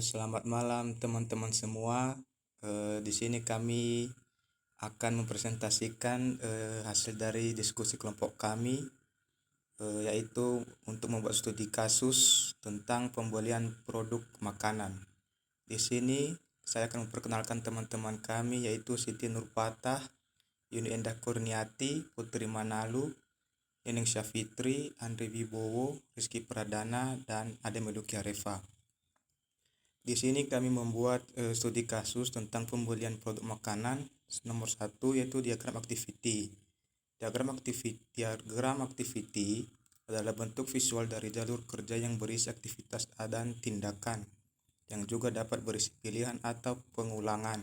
Selamat malam teman-teman semua. Di sini kami akan mempresentasikan hasil dari diskusi kelompok kami, yaitu untuk membuat studi kasus tentang pembelian produk makanan. Di sini saya akan memperkenalkan teman-teman kami, yaitu Siti Nurpatah, Yuni Endah Kurniati, Putri Manalu, Neneng Syafitri, Andri Wibowo, Rizky Pradana, dan Ade Meduki Areva. Di sini kami membuat studi kasus tentang pembelian produk makanan nomor 1, yaitu diagram activity. Diagram activity adalah bentuk visual dari jalur kerja yang berisi aktivitas dan tindakan yang juga dapat berisi pilihan atau pengulangan.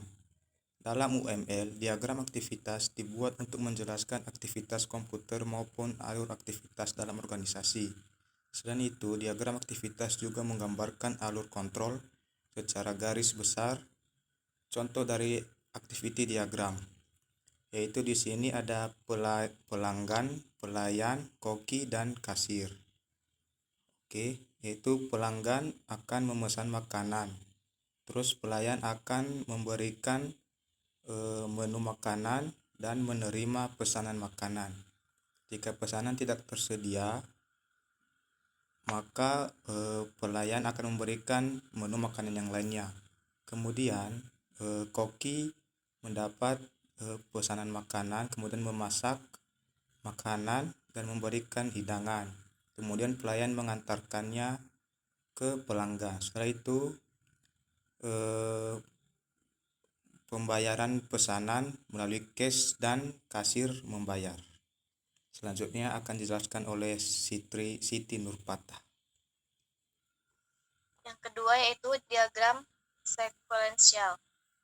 Dalam UML, diagram aktivitas dibuat untuk menjelaskan aktivitas komputer maupun alur aktivitas dalam organisasi. Selain itu, diagram aktivitas juga menggambarkan alur kontrol secara garis besar. Contoh dari activity diagram, yaitu di sini ada pelanggan, pelayan, koki, dan kasir. Oke, yaitu pelanggan akan memesan makanan, terus pelayan akan memberikan menu makanan dan menerima pesanan makanan. Jika pesanan tidak tersedia, maka pelayan akan memberikan menu makanan yang lainnya. Kemudian koki mendapat pesanan makanan, kemudian memasak makanan dan memberikan hidangan. Kemudian pelayan mengantarkannya ke pelanggan. Setelah itu pembayaran pesanan melalui cash dan kasir membayar. Selanjutnya akan dijelaskan oleh Siti Nurpatah. Yang kedua yaitu diagram sekuensial.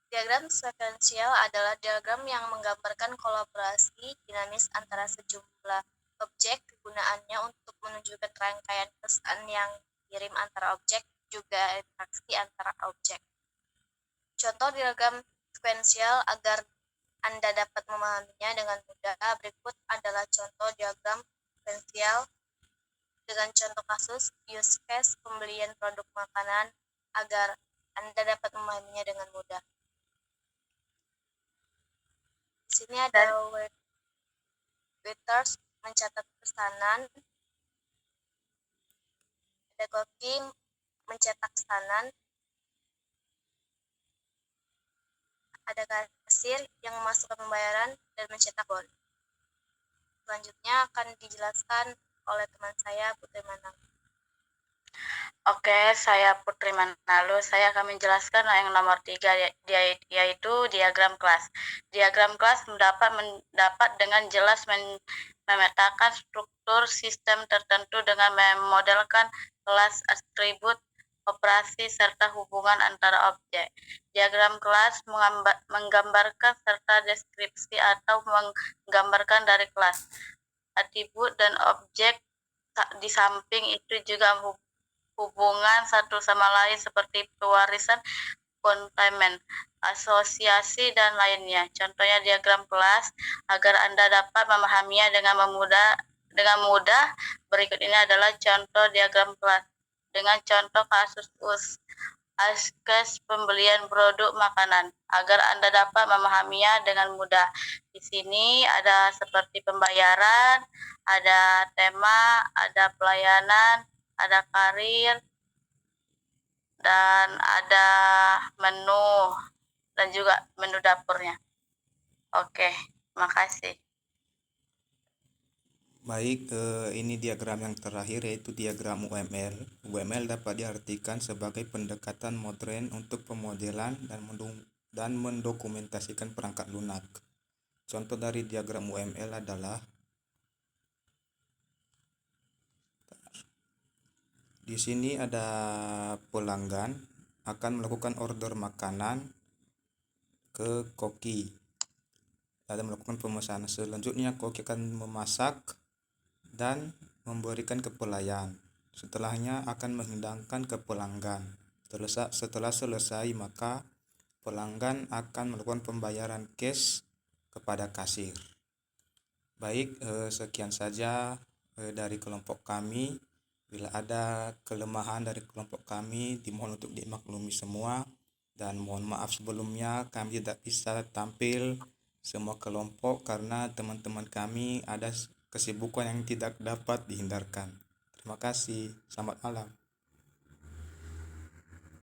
Diagram sekuensial adalah diagram yang menggambarkan kolaborasi dinamis antara sejumlah objek. Kegunaannya untuk menunjukkan rangkaian pesan yang dikirim antara objek, juga interaksi antara objek. Contoh diagram sekuensial agar Anda dapat memahaminya dengan mudah, berikut adalah contoh diagram sekuensial dengan contoh kasus use case pembelian produk makanan agar Anda dapat memahaminya dengan mudah. Di sini ada waiters mencatat pesanan, ada koki mencetak pesanan, ada kasir yang memasukkan pembayaran dan mencetak bon. Selanjutnya akan dijelaskan oleh teman saya, Putri Manang. Oke, saya Putri Manalu. Saya akan menjelaskan yang nomor 3, yaitu diagram kelas. Diagram kelas mendapat dengan jelas memetakan struktur sistem tertentu dengan memodelkan kelas, atribut, operasi, serta hubungan antara objek. Diagram kelas menggambarkan serta deskripsi atau menggambarkan dari kelas, atribut, dan objek. Di samping itu juga hubungan satu sama lain seperti pewarisan, containment, asosiasi, dan lainnya. Contohnya diagram kelas agar Anda dapat memahaminya dengan mudah. Berikut ini adalah contoh diagram kelas dengan contoh kasus askes pembelian produk makanan agar Anda dapat memahaminya dengan mudah. Di sini ada seperti pembayaran, ada tema, ada pelayanan, ada karir, dan ada menu, dan juga menu dapurnya. Oke, makasih. Baik, ini diagram yang terakhir, yaitu diagram UML. UML dapat diartikan sebagai pendekatan modern untuk pemodelan dan mendokumentasikan perangkat lunak. Contoh dari diagram UML adalah di sini ada pelanggan akan melakukan order makanan ke koki dan melakukan pemesanan. Selanjutnya koki akan memasak dan memberikan ke pelayan. Setelahnya akan menghidangkan ke pelanggan. Setelah selesai, maka pelanggan akan melakukan pembayaran cash kepada kasir. Baik, sekian saja dari kelompok kami. Bila ada kelemahan dari kelompok kami, dimohon untuk dimaklumi semua, dan mohon maaf sebelumnya kami tidak bisa tampil semua kelompok karena teman-teman kami ada kesibukan yang tidak dapat dihindarkan. Terima kasih. Selamat malam.